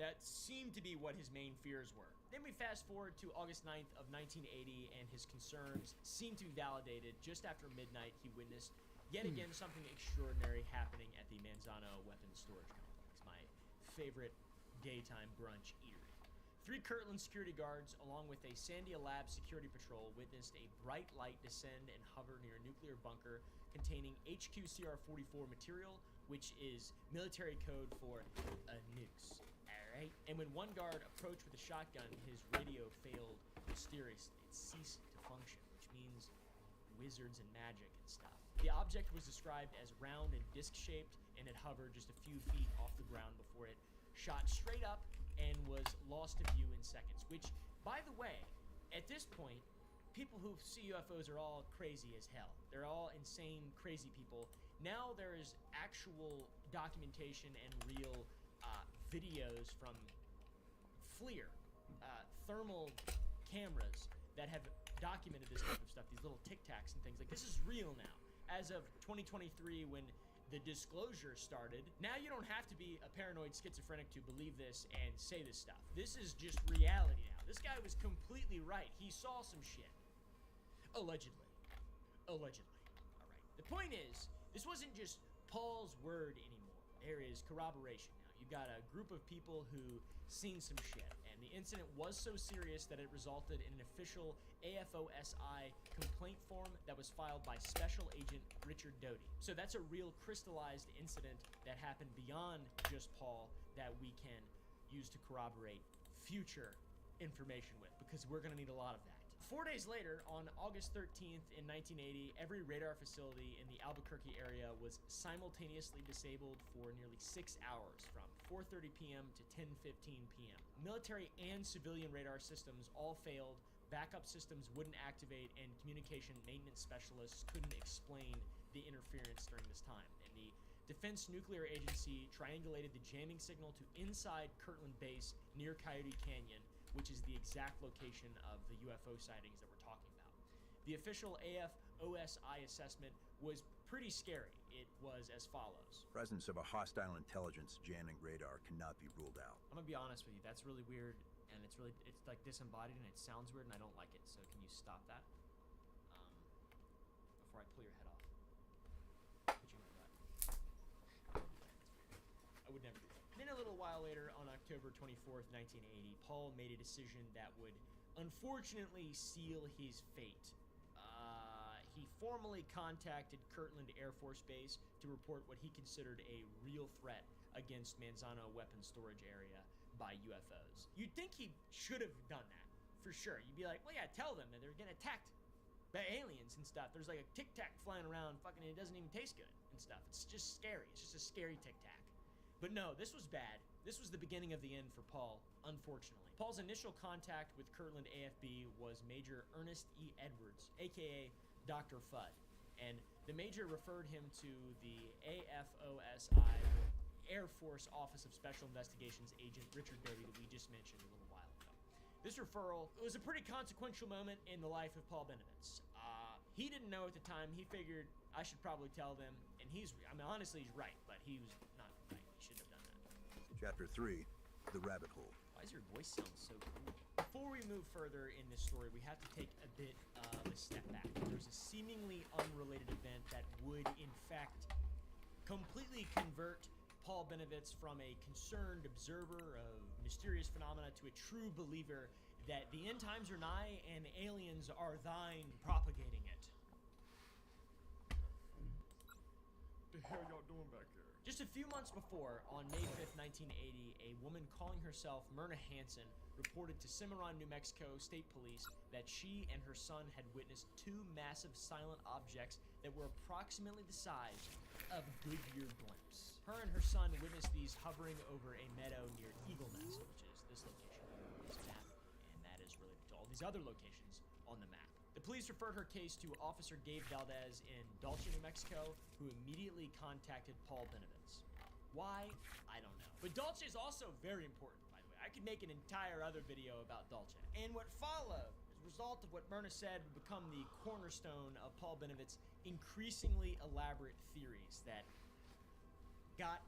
Speaker 3: That seemed to be what his main fears were. Then we fast forward to August 9th of 1980, and his concerns seemed to be validated. Just after midnight, he witnessed yet again something extraordinary happening at the Manzano Weapons Storage Complex, my favorite daytime brunch eatery. 3 Kirtland security guards, along with a Sandia Lab security patrol, witnessed a bright light descend and hover near a nuclear bunker containing HQCR-44 material, which is military code for nukes. Alright? And when one guard approached with a shotgun, his radio failed mysteriously. It ceased to function, which means wizards and magic and stuff. The object was described as round and disc-shaped, and it hovered just a few feet off the ground before it shot straight up and was lost to view in seconds. Which, by the way, at this point, people who see UFOs are all crazy as hell. They're all insane, crazy people. Now there is actual documentation and real videos from FLIR, thermal cameras that have documented this type of stuff, these little Tic Tacs and things. Like, this is real now. As of 2023, when the disclosure started, now you don't have to be a paranoid schizophrenic to believe this and say this stuff. This is just reality now. This guy was completely right. He saw some shit. Allegedly. Allegedly. All right. The point is, this wasn't just Paul's word anymore. There is corroboration now. You've got a group of people who seen some shit, and the incident was so serious that it resulted in an official AFOSI complaint form that was filed by Special Agent Richard Doty. So that's a real crystallized incident that happened beyond just Paul that we can use to corroborate future information with, because we're gonna need a lot of that. 4 days later, on August 13th in 1980, every radar facility in the Albuquerque area was simultaneously disabled for nearly 6 hours, from 4:30 p.m. to 10:15 p.m. Military and civilian radar systems all failed, backup systems wouldn't activate, and communication maintenance specialists couldn't explain the interference during this time. And the Defense Nuclear Agency triangulated the jamming signal to inside Kirtland Base near Coyote Canyon, which is the exact location of the UFO sightings that we're talking about. The official AFOSI assessment was pretty scary. It was as follows.
Speaker 4: Presence of a hostile intelligence jamming radar cannot be ruled out.
Speaker 3: I'm gonna be honest with you, that's really weird, and it's like disembodied, and it sounds weird, and I don't like it, so can you stop that? Before I pull your head off. Put you in my butt. I would never do that. Then a little while later, on October 24th, 1980, Paul made a decision that would unfortunately seal his fate. He formally contacted Kirtland Air Force Base to report what he considered a real threat against Manzano Weapons Storage Area by UFOs. You'd think he should have done that, for sure. You'd be like, well, yeah, tell them that they're getting attacked by aliens and stuff. There's like a Tic Tac flying around, fucking, it doesn't even taste good and stuff. It's just scary. It's just a scary Tic Tac. But no, this was bad. This was the beginning of the end for Paul, unfortunately. Paul's initial contact with Kirtland AFB was Major Ernest E. Edwards, aka Dr. Fudd, and the major referred him to the AFOSI Air Force Office of Special Investigations agent Richard Doty that we just mentioned a little while ago. This referral was a pretty consequential moment in the life of Paul Benovitz. He didn't know at the time. He figured I should probably tell them, and honestly, he's right, but he was not right. He shouldn't have done that.
Speaker 4: Chapter 3, The Rabbit Hole.
Speaker 3: Why does your voice sound so cool? Before we move further in this story, we have to take a bit of a step back. There's a seemingly unrelated event that would, in fact, completely convert Paul Benovitz from a concerned observer of mysterious phenomena to a true believer that the end times are nigh and aliens are thine propagating it.
Speaker 7: What the hell y'all doing back there?
Speaker 3: Just a few months before, on May 5th, 1980, a woman calling herself Myrna Hansen reported to Cimarron, New Mexico State Police that she and her son had witnessed two massive silent objects that were approximately the size of Goodyear blimps. Her and her son witnessed these hovering over a meadow near Eagle Nest, which is this location on this map, and that is related to all these other locations on the map. The police referred her case to Officer Gabe Valdez in Dulce, New Mexico, who immediately contacted Paul Benovitz. Why? I don't know. But Dulce is also very important, by the way. I could make an entire other video about Dulce. And what followed, as a result of what Myrna said, would become the cornerstone of Paul Benovitz's increasingly elaborate theories that got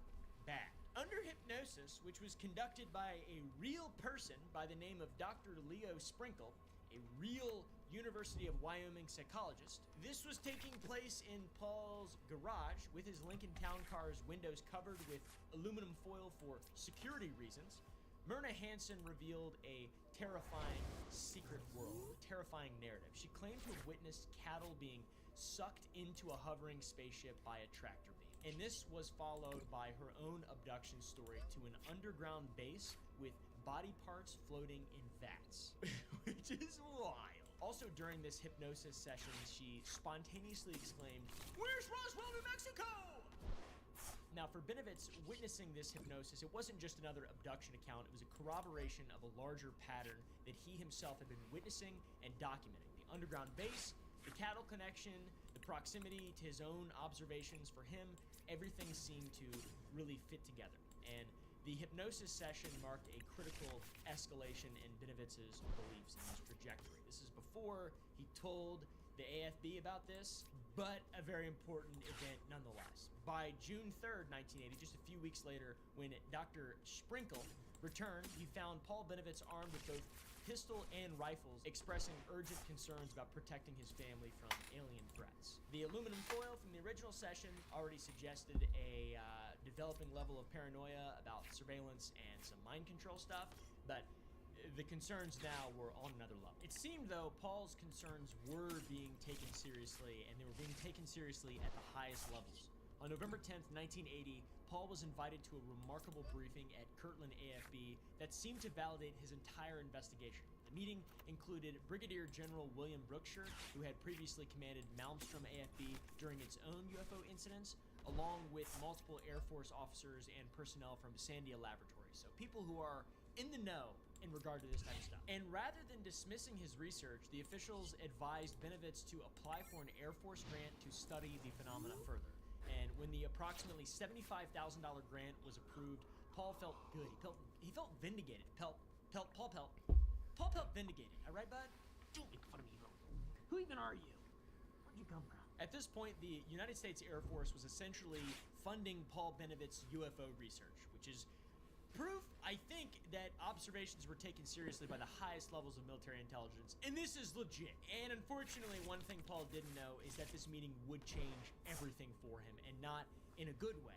Speaker 3: bad. Under hypnosis, which was conducted by a real person by the name of Dr. Leo Sprinkle, a real University of Wyoming psychologist. This was taking place in Paul's garage with his Lincoln Town Car's windows covered with aluminum foil for security reasons. Myrna Hansen revealed a terrifying secret world, a terrifying narrative. She claimed to have witnessed cattle being sucked into a hovering spaceship by a tractor beam. And this was followed by her own abduction story to an underground base with body parts floating in vats, which is wild. Also during this hypnosis session, she spontaneously exclaimed, "Where's Roswell, New Mexico?" Now, for Benovitz, witnessing this hypnosis, it wasn't just another abduction account. It was a corroboration of a larger pattern that he himself had been witnessing and documenting. The underground base, the cattle connection, the proximity to his own observations. For him, everything seemed to really fit together. And the hypnosis session marked a critical escalation in Benovitz's beliefs in his trajectory. This is before he told the AFB about this, but a very important event nonetheless. By June 3rd, 1980, just a few weeks later, when Dr. Sprinkle returned, he found Paul Benovitz armed with both pistol and rifles, expressing urgent concerns about protecting his family from alien threats. The aluminum foil from the original session already suggested a developing level of paranoia about surveillance and some mind control stuff, but the concerns now were on another level. It seemed, though, Paul's concerns were being taken seriously, and they were being taken seriously at the highest levels. On November 10th, 1980, Paul was invited to a remarkable briefing at Kirtland AFB that seemed to validate his entire investigation. The meeting included Brigadier General William Brookshire, who had previously commanded Malmstrom AFB during its own UFO incidents, along with multiple Air Force officers and personnel from Sandia Laboratories. So people who are in the know in regard to this type of stuff. And rather than dismissing his research, the officials advised Benovitz to apply for an Air Force grant to study the phenomena further. And when the approximately $75,000 grant was approved, Paul felt good. He felt vindicated. Paul felt vindicated. All right, bud? Don't make fun of me. Who even are you? Where'd you come from? At this point, the United States Air Force was essentially funding Paul Benovitz's UFO research, which is proof, I think, that observations were taken seriously by the highest levels of military intelligence. And this is legit. And unfortunately, one thing Paul didn't know is that this meeting would change everything for him, and not in a good way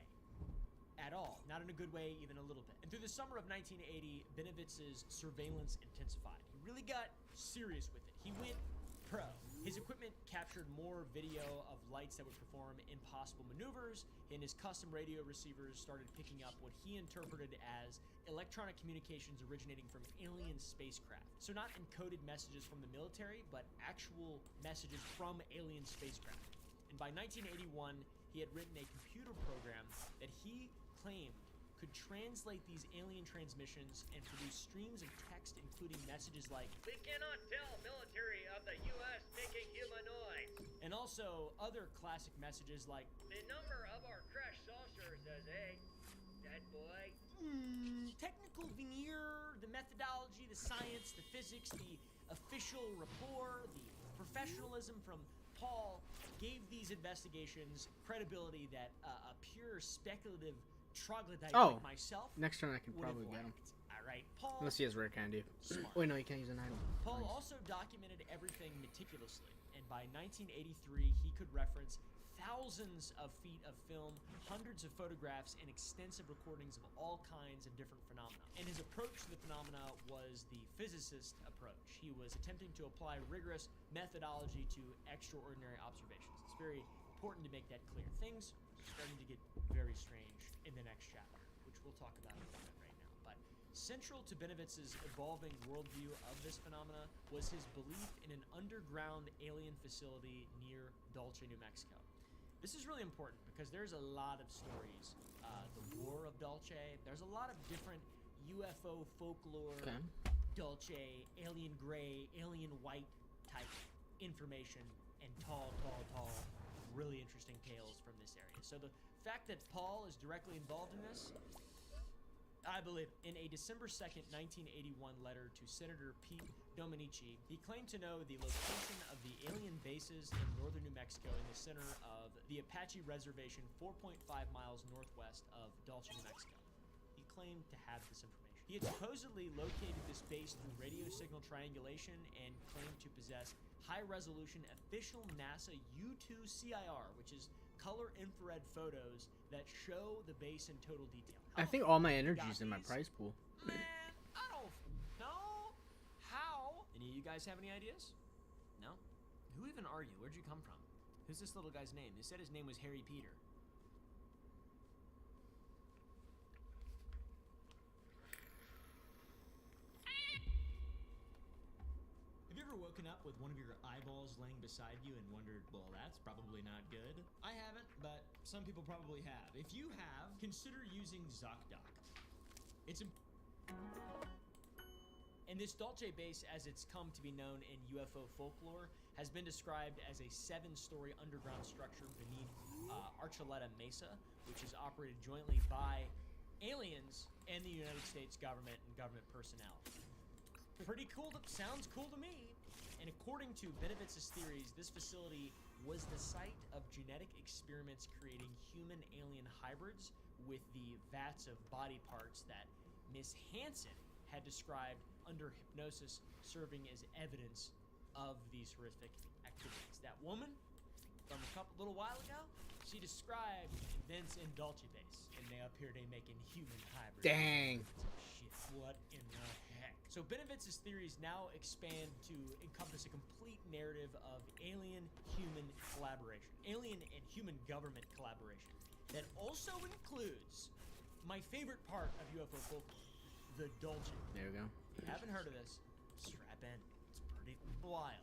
Speaker 3: at all. Not in a good way, even a little bit. And through the summer of 1980, Benovitz's surveillance intensified. He really got serious with it. He went pro. His equipment captured more video of lights that would perform impossible maneuvers, and his custom radio receivers started picking up what he interpreted as electronic communications originating from alien spacecraft. So not encoded messages from the military, but actual messages from alien spacecraft. And by 1981, he had written a computer program that he claimed could translate these alien transmissions and produce streams of text including messages like,
Speaker 8: "We cannot tell military of the U.S. making humanoids."
Speaker 3: And also other classic messages like,
Speaker 8: "The number of our crash saucers is 8. Dead boy."
Speaker 3: Technical veneer, the methodology, the science, the physics, the official rapport, the professionalism from Paul gave these investigations credibility that a pure speculative troglodyte like myself
Speaker 1: Next turn I can
Speaker 3: would have
Speaker 1: probably get him.
Speaker 3: lacked. All right, Paul.
Speaker 1: Unless he has rare candy.
Speaker 3: Smart.
Speaker 1: Wait, no, you can't use an item.
Speaker 3: Paul
Speaker 1: Nice.
Speaker 3: also documented everything meticulously, and by 1983, he could reference thousands of feet of film, hundreds of photographs, and extensive recordings of all kinds of different phenomena. And his approach to the phenomena was the physicist approach. He was attempting to apply rigorous methodology to extraordinary observations. It's very important to make that clear. Things are starting to get very strange in the next chapter, which we'll talk about in a minute right now. But central to Benowitz's evolving worldview of this phenomena was his belief in an underground alien facility near Dulce, New Mexico. This is really important because there's a lot of stories. The War of Dulce, there's a lot of different UFO folklore,
Speaker 1: Okay.
Speaker 3: Dulce, alien gray, alien white type information, and tall, really interesting tales from this area. So the fact that Paul is directly involved in this, I believe. In a December 2nd, 1981 letter to Senator Pete Domenici, he claimed to know the location of the alien bases in northern New Mexico in the center of the Apache Reservation 4.5 miles northwest of Dulce, New Mexico. He claimed to have this information. He had supposedly located this base through radio signal triangulation and claimed to possess high-resolution official NASA U-2 CIR, which is color infrared photos that show the base in total detail.
Speaker 1: I think all my energy is in my prize pool.
Speaker 3: Man, I don't know how. Any of you guys have any ideas? No? Who even are you? Where'd you come from? Who's this little guy's name? They said his name was Harry Peter. Have you ever woken up with one of your eyeballs laying beside you and wondered, well, that's probably not good? I haven't, but some people probably have. If you have, consider using ZocDoc. It's and this Dulce base, as it's come to be known in UFO folklore, has been described as a 7-story underground structure beneath Archuleta Mesa, which is operated jointly by aliens and the United States government and government personnel. Pretty cool. Sounds cool to me. And according to Benowitz's theories, this facility was the site of genetic experiments creating human-alien hybrids with the vats of body parts that Miss Hansen had described under hypnosis, serving as evidence of these horrific activities. That woman from a little while ago, she described events in Dulce base, and they appear to be making human hybrids.
Speaker 1: Dang.
Speaker 3: Shit, what in the heck? So Benowitz's theories now expand to encompass a complete narrative of alien-human collaboration, alien and human government collaboration, that also includes my favorite part of UFO folklore, the Dulce.
Speaker 1: There we go.
Speaker 3: If you haven't heard of this, strap in. It's pretty wild.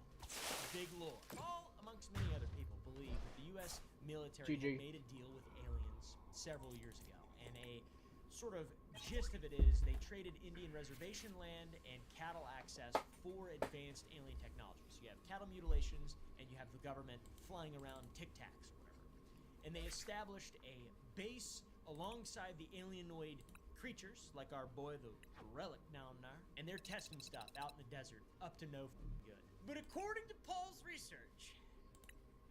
Speaker 3: Big lore. All amongst many other people believe that the U.S. military had made a deal with aliens several years ago, and a sort of gist of it is they traded Indian reservation land and cattle access for advanced alien technology. So you have cattle mutilations, and you have the government flying around Tic Tacs or whatever. And they established a base alongside the alienoid creatures, like our boy the relic down there, and they're testing stuff out in the desert, up to no good. But according to Paul's research,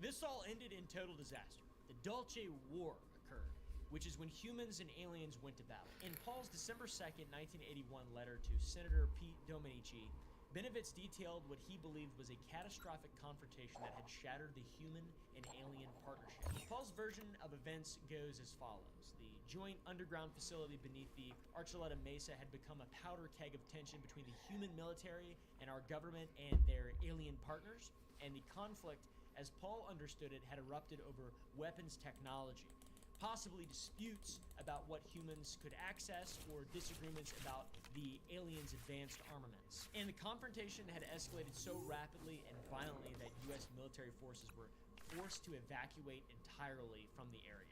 Speaker 3: this all ended in total disaster. The Dulce War occurred, which is when humans and aliens went to battle. In Paul's December 2nd, 1981 letter to Senator Pete Domenici, Benowitz detailed what he believed was a catastrophic confrontation that had shattered the human and alien partnership. Paul's version of events goes as follows. The joint underground facility beneath the Archuleta Mesa had become a powder keg of tension between the human military and our government and their alien partners, and the conflict, as Paul understood it, had erupted over weapons technology, possibly disputes about what humans could access or disagreements about the aliens' advanced armaments. And the confrontation had escalated so rapidly and violently that U.S. military forces were forced to evacuate entirely from the area.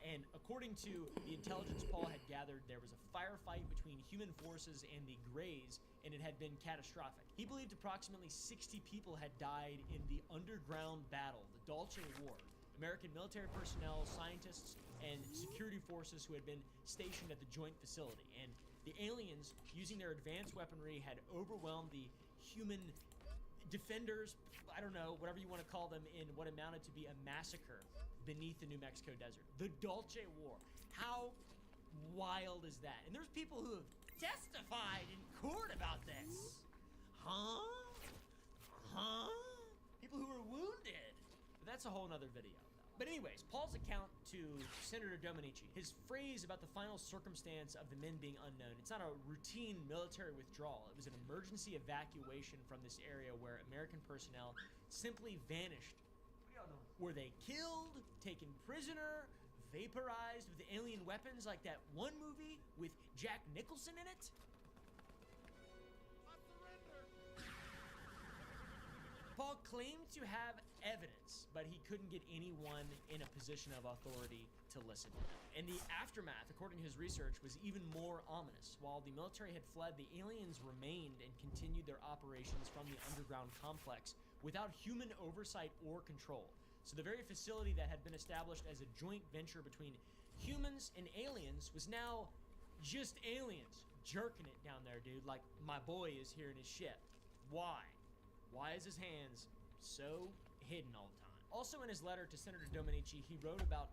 Speaker 3: And according to the intelligence Paul had gathered, there was a firefight between human forces and the Greys, and it had been catastrophic. He believed approximately 60 people had died in the underground battle, the Dulce War. American military personnel, scientists, and security forces who had been stationed at the joint facility. And the aliens, using their advanced weaponry, had overwhelmed the human defenders, I don't know, whatever you want to call them, in what amounted to be a massacre beneath the New Mexico desert. The Dulce War. How wild is that? And there's people who have testified in court about this. Huh? People who were wounded. But that's a whole nother video. But anyways, Paul's account to Senator Dominici, his phrase about the final circumstance of the men being unknown, it's not a routine military withdrawal. It was an emergency evacuation from this area where American personnel simply vanished. Were they killed, taken prisoner, vaporized with alien weapons like that one movie with Jack Nicholson in it? Paul claimed to have evidence, but he couldn't get anyone in a position of authority to listen to him. And the aftermath, according to his research, was even more ominous. While the military had fled, the aliens remained and continued their operations from the underground complex without human oversight or control. So the very facility that had been established as a joint venture between humans and aliens was now just aliens jerking it down there, dude, like my boy is here in his ship. Why? Why is his hands so hidden all the time? Also in his letter to Senator Dominici, he wrote about